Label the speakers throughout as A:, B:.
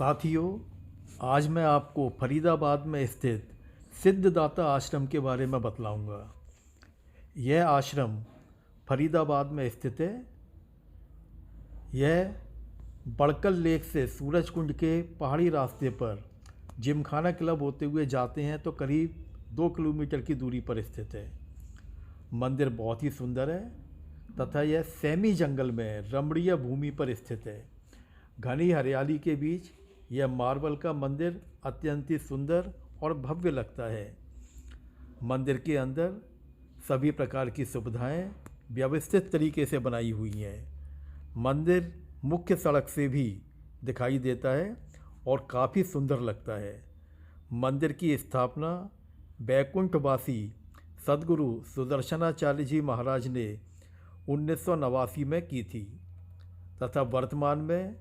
A: साथियों, आज मैं आपको फरीदाबाद में स्थित सिद्धदाता आश्रम के बारे में बतलाऊंगा। यह आश्रम फरीदाबाद में स्थित है। यह बड़कल लेक से सूरजकुंड के पहाड़ी रास्ते पर जिमखाना क्लब होते हुए जाते हैं तो करीब 2 किलोमीटर की दूरी पर स्थित है। मंदिर बहुत ही सुंदर है तथा यह सेमी जंगल में रमणीय भूमि पर स्थित है। घनी हरियाली के बीच यह मार्बल का मंदिर अत्यंत ही सुंदर और भव्य लगता है। मंदिर के अंदर सभी प्रकार की सुविधाएं व्यवस्थित तरीके से बनाई हुई हैं। मंदिर मुख्य सड़क से भी दिखाई देता है और काफ़ी सुंदर लगता है। मंदिर की स्थापना बैकुंठवासी सद्गुरु सुदर्शनाचार्य जी महाराज ने 1989 में की थी तथा वर्तमान में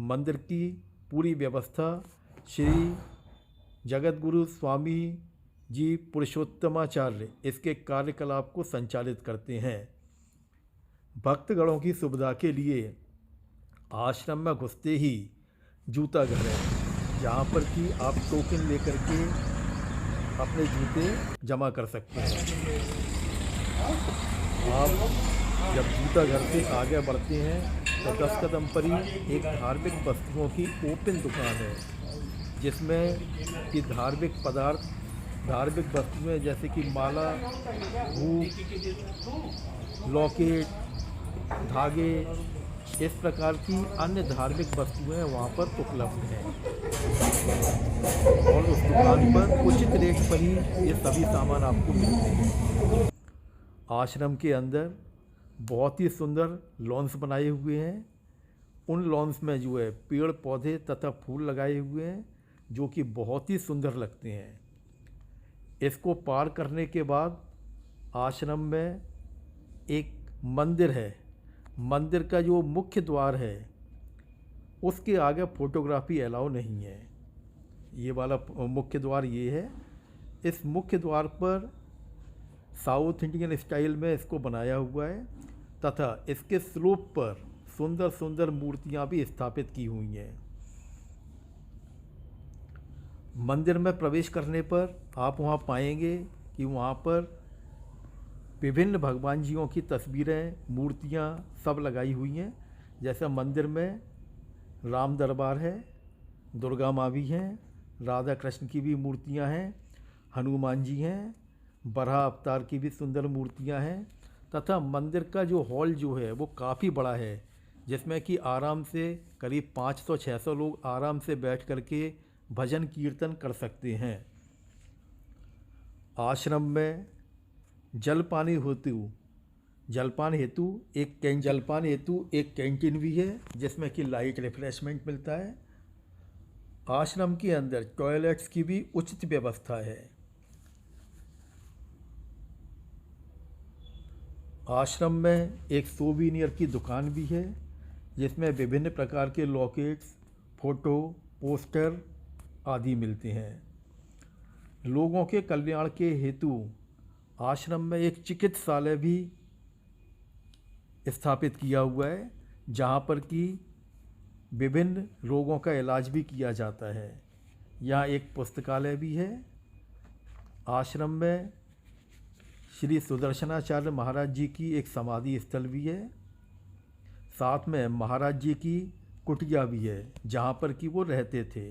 A: मंदिर की पूरी व्यवस्था श्री जगतगुरु स्वामी जी पुरुषोत्तमाचार्य इसके कार्यकलाप को संचालित करते हैं। भक्तगणों की सुविधा के लिए आश्रम में घुसते ही जूता घर है, जहाँ पर कि आप टोकन लेकर के अपने जूते जमा कर सकते हैं। आप जब जूता घर से आगे बढ़ते हैं तो 10 कदम पर ही एक धार्मिक वस्तुओं की ओपन दुकान है, जिसमें कि धार्मिक पदार्थ, धार्मिक वस्तुएं जैसे कि माला, धूप, लॉकेट, धागे, इस प्रकार की अन्य धार्मिक वस्तुएं वहाँ पर उपलब्ध हैं और उस दुकान पर उचित रेट पर ही ये सभी सामान आपको मिलते हैं। आश्रम के अंदर बहुत ही सुंदर लॉन्स बनाए हुए हैं। उन लॉन्स में जो है पेड़ पौधे तथा फूल लगाए हुए हैं जो कि बहुत ही सुंदर लगते हैं। इसको पार करने के बाद आश्रम में एक मंदिर है। मंदिर का जो मुख्य द्वार है उसके आगे फ़ोटोग्राफी अलाउ नहीं है। ये वाला मुख्य द्वार ये है। इस मुख्य द्वार पर साउथ इंडियन स्टाइल में इसको बनाया हुआ है तथा इसके स्लोप पर सुंदर सुंदर मूर्तियां भी स्थापित की हुई हैं। मंदिर में प्रवेश करने पर आप वहां पाएंगे कि वहां पर विभिन्न भगवान जियों की तस्वीरें, मूर्तियां सब लगाई हुई हैं। जैसे मंदिर में राम दरबार है, दुर्गा माँ भी हैं, राधा कृष्ण की भी मूर्तियां हैं, हनुमान जी हैं, बराह अवतार की भी सुंदर मूर्तियां हैं तथा मंदिर का जो हॉल जो है वो काफ़ी बड़ा है, जिसमें कि आराम से करीब 500-600 लोग आराम से बैठ कर के भजन कीर्तन कर सकते हैं। आश्रम में जलपान हेतु एक कैंटीन भी है, जिसमें कि लाइट रिफ्रेशमेंट मिलता है। आश्रम के अंदर टॉयलेट्स की भी उचित व्यवस्था है। आश्रम में एक सोवीनियर की दुकान भी है, जिसमें विभिन्न प्रकार के लॉकेट्स, फ़ोटो, पोस्टर आदि मिलते हैं। लोगों के कल्याण के हेतु आश्रम में एक चिकित्सालय भी स्थापित किया हुआ है, जहाँ पर कि विभिन्न रोगों का इलाज भी किया जाता है। यहाँ एक पुस्तकालय भी है। आश्रम में श्री सुदर्शनाचार्य महाराज जी की एक समाधि स्थल भी है। साथ में महाराज जी की कुटिया भी है, जहाँ पर कि वो रहते थे।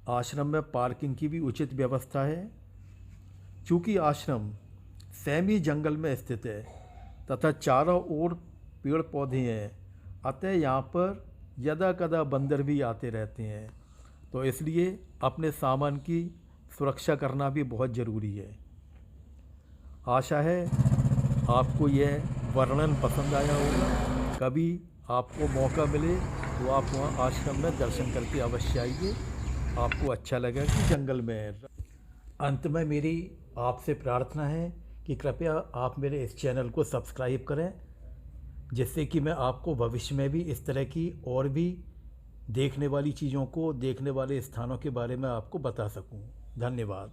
A: आश्रम में पार्किंग की भी उचित व्यवस्था है। चूँकि आश्रम सेमी जंगल में स्थित है तथा चारों ओर पेड़ पौधे हैं, अतः यहाँ पर यदा कदा बंदर भी आते रहते हैं, तो इसलिए अपने सामान की सुरक्षा करना भी बहुत ज़रूरी है। आशा है आपको यह वर्णन पसंद आया होगा। कभी आपको मौका मिले तो आप वहाँ आश्रम में दर्शन करके अवश्य आइए, आपको अच्छा लगेगा कि जंगल में है। अंत में मेरी आपसे प्रार्थना है कि कृपया आप मेरे इस चैनल को सब्सक्राइब करें, जिससे कि मैं आपको भविष्य में भी इस तरह की और भी देखने वाली चीज़ों को, देखने वाले स्थानों के बारे में आपको बता सकूं। धन्यवाद।